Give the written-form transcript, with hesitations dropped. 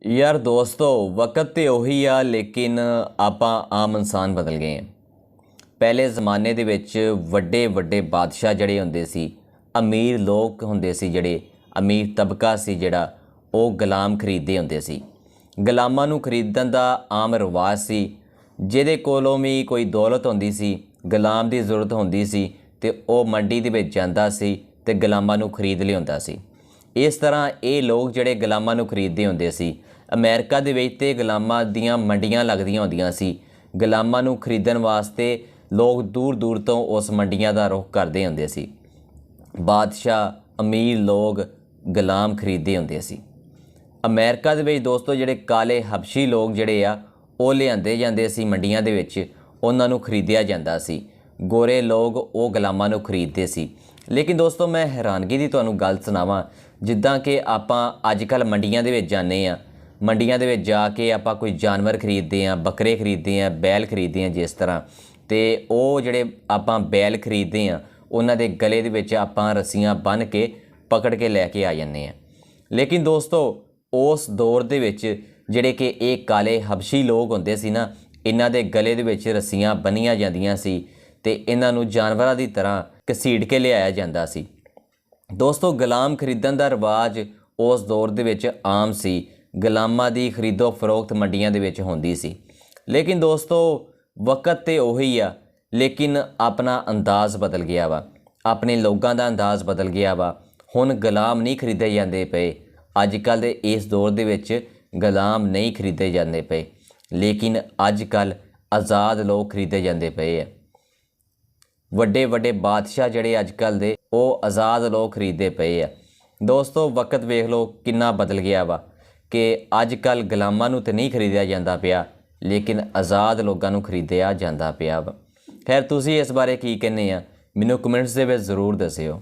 यार दोस्तों वक्त तो ਉਹੀ ਆ ਲੇਕਿਨ ਆਪਾਂ ਆਮ ਇਨਸਾਨ ਬਦਲ ਗਏ ਹਾਂ। ਪਹਿਲੇ ਜ਼ਮਾਨੇ ਦੇ ਵਿੱਚ ਵੱਡੇ ਵੱਡੇ ਬਾਦਸ਼ਾਹ ਜਿਹੜੇ ਹੁੰਦੇ ਸੀ, ਅਮੀਰ ਲੋਕ ਹੁੰਦੇ ਸੀ, ਜਿਹੜੇ ਅਮੀਰ ਤਬਕਾ ਸੀ ਜਿਹੜਾ ਉਹ ਗੁਲਾਮ ਖਰੀਦਦੇ ਹੁੰਦੇ ਸੀ। ਗੁਲਾਮਾਂ ਨੂੰ ਖਰੀਦਣ ਦਾ ਆਮ ਰਿਵਾਜ ਸੀ। ਜਿਹਦੇ ਕੋਲੋਂ ਵੀ ਕੋਈ ਦੌਲਤ ਹੁੰਦੀ ਸੀ, ਗੁਲਾਮ ਦੀ ਜ਼ਰੂਰਤ ਹੁੰਦੀ ਸੀ ਤੇ ਉਹ ਮੰਡੀ ਦੇ ਵਿੱਚ ਜਾਂਦਾ ਸੀ ਤੇ ਗੁਲਾਮਾਂ ਨੂੰ ਖਰੀਦ ਲਿਆਉਂਦਾ ਸੀ। इस तरह ये लोग ਜਿਹੜੇ ਗੁਲਾਮਾਂ ਨੂੰ ਖਰੀਦਦੇ ਹੁੰਦੇ ਸੀ। ਅਮਰੀਕਾ ਦੇ ਵਿੱਚ ਤੇ ਗੁਲਾਮਾਂ ਦੀਆਂ ਮੰਡੀਆਂ ਲੱਗਦੀਆਂ ਹੁੰਦੀਆਂ ਸੀ। ਗੁਲਾਮਾਂ ਨੂੰ ਖਰੀਦਣ ਵਾਸਤੇ ਲੋਕ ਦੂਰ ਦੂਰ ਤੋਂ ਉਸ ਮੰਡੀਆਂ ਦਾ ਰੁਖ ਕਰਦੇ ਹੁੰਦੇ ਸੀ। ਬਾਦਸ਼ਾਹ ਅਮੀਰ ਲੋਕ ਗੁਲਾਮ ਖਰੀਦਦੇ ਹੁੰਦੇ ਸੀ। ਅਮਰੀਕਾ ਦੇ ਵਿੱਚ ਦੋਸਤੋ ਜਿਹੜੇ ਕਾਲੇ ਹਬਸ਼ੀ ਲੋਕ ਜਿਹੜੇ ਆ ਉਹ ਲਿਆਂਦੇ ਜਾਂਦੇ ਸੀ ਮੰਡੀਆਂ ਦੇ ਵਿੱਚ, ਉਹਨਾਂ ਨੂੰ ਖਰੀਦਿਆ ਜਾਂਦਾ ਸੀ। ਗੋਰੇ ਲੋਕ ਉਹ ਗੁਲਾਮਾਂ ਨੂੰ ਖਰੀਦਦੇ ਸੀ। ਲੇਕਿਨ ਦੋਸਤੋ ਮੈਂ ਹੈਰਾਨਗੀ ਦੀ ਤੁਹਾਨੂੰ ਗੱਲ ਸੁਣਾਵਾਂ, ਜਿੱਦਾਂ ਕਿ ਆਪਾਂ ਅੱਜ ਕੱਲ੍ਹ ਮੰਡੀਆਂ ਦੇ ਵਿੱਚ ਜਾਂਦੇ ਹਾਂ, ਮੰਡੀਆਂ ਦੇ ਵਿੱਚ ਜਾ ਕੇ ਆਪਾਂ ਕੋਈ ਜਾਨਵਰ ਖਰੀਦਦੇ ਹਾਂ, ਬੱਕਰੇ ਖਰੀਦਦੇ ਹਾਂ, ਬੈਲ ਖਰੀਦਦੇ ਹਾਂ ਜਿਸ ਤਰ੍ਹਾਂ, ਤੇ ਉਹ ਜਿਹੜੇ ਆਪਾਂ ਬੈਲ ਖਰੀਦਦੇ ਹਾਂ ਉਹਨਾਂ ਦੇ ਗਲੇ ਦੇ ਵਿੱਚ ਆਪਾਂ ਰੱਸੀਆਂ ਬੰਨ੍ਹ ਕੇ ਪਕੜ ਕੇ ਲੈ ਕੇ ਆ ਜਾਂਦੇ ਹਾਂ। ਲੇਕਿਨ ਦੋਸਤੋ ਉਸ ਦੌਰ ਦੇ ਵਿੱਚ ਜਿਹੜੇ ਕਿ ਇਹ ਕਾਲੇ ਹਬਸ਼ੀ ਲੋਕ ਹੁੰਦੇ ਸੀ ਨਾ, ਇਹਨਾਂ ਦੇ ਗਲੇ ਦੇ ਵਿੱਚ ਰੱਸੀਆਂ ਬੰਨ੍ਹੀਆਂ ਜਾਂਦੀਆਂ ਸੀ ਤੇ ਇਹਨਾਂ ਨੂੰ ਜਾਨਵਰਾਂ ਦੀ ਤਰ੍ਹਾਂ ਘਸੀਟ ਕੇ ਲਿਆਇਆ ਜਾਂਦਾ ਸੀ। ਦੋਸਤੋ ਗੁਲਾਮ ਖਰੀਦਣ ਦਾ ਰਿਵਾਜ ਉਸ ਦੌਰ ਦੇ ਵਿੱਚ ਆਮ ਸੀ। ਗੁਲਾਮਾਂ ਦੀ ਖਰੀਦੋ ਫਰੋਖਤ ਮੰਡੀਆਂ ਦੇ ਵਿੱਚ ਹੁੰਦੀ ਸੀ। ਲੇਕਿਨ ਦੋਸਤੋ ਵਕਤ ਤੇ ਉਹੀ ਆ, ਲੇਕਿਨ ਆਪਣਾ ਅੰਦਾਜ਼ ਬਦਲ ਗਿਆ ਵਾ, ਆਪਣੇ ਲੋਕਾਂ ਦਾ ਅੰਦਾਜ਼ ਬਦਲ ਗਿਆ ਵਾ। ਹੁਣ ਗੁਲਾਮ ਨਹੀਂ ਖਰੀਦੇ ਜਾਂਦੇ ਪਏ। ਅੱਜ ਕੱਲ੍ਹ ਦੇ ਇਸ ਦੌਰ ਦੇ ਵਿੱਚ ਗੁਲਾਮ ਨਹੀਂ ਖਰੀਦੇ ਜਾਂਦੇ ਪਏ, ਲੇਕਿਨ ਅੱਜ ਕੱਲ੍ਹ ਆਜ਼ਾਦ ਲੋਕ ਖਰੀਦੇ ਜਾਂਦੇ ਪਏ ਆ। ਵੱਡੇ ਵੱਡੇ ਬਾਦਸ਼ਾਹ ਜਿਹੜੇ ਅੱਜ ਕੱਲ੍ਹ ਦੇ ਉਹ ਆਜ਼ਾਦ ਲੋਕ ਖਰੀਦਦੇ ਪਏ ਆ। ਦੋਸਤੋ ਵਕਤ ਵੇਖ ਲਓ ਕਿੰਨਾ ਬਦਲ ਗਿਆ ਵਾ ਕਿ ਅੱਜ ਕੱਲ੍ਹ ਗੁਲਾਮਾਂ ਨੂੰ ਤਾਂ ਨਹੀਂ ਖਰੀਦਿਆ ਜਾਂਦਾ ਪਿਆ, ਲੇਕਿਨ ਆਜ਼ਾਦ ਲੋਕਾਂ ਨੂੰ ਖਰੀਦਿਆ ਜਾਂਦਾ ਪਿਆ ਵਾ। ਖੈਰ ਤੁਸੀਂ ਇਸ ਬਾਰੇ ਕੀ ਕਹਿੰਦੇ ਆ, ਮੈਨੂੰ ਕਮੈਂਟਸ ਦੇ ਵਿੱਚ ਜ਼ਰੂਰ ਦੱਸਿਓ।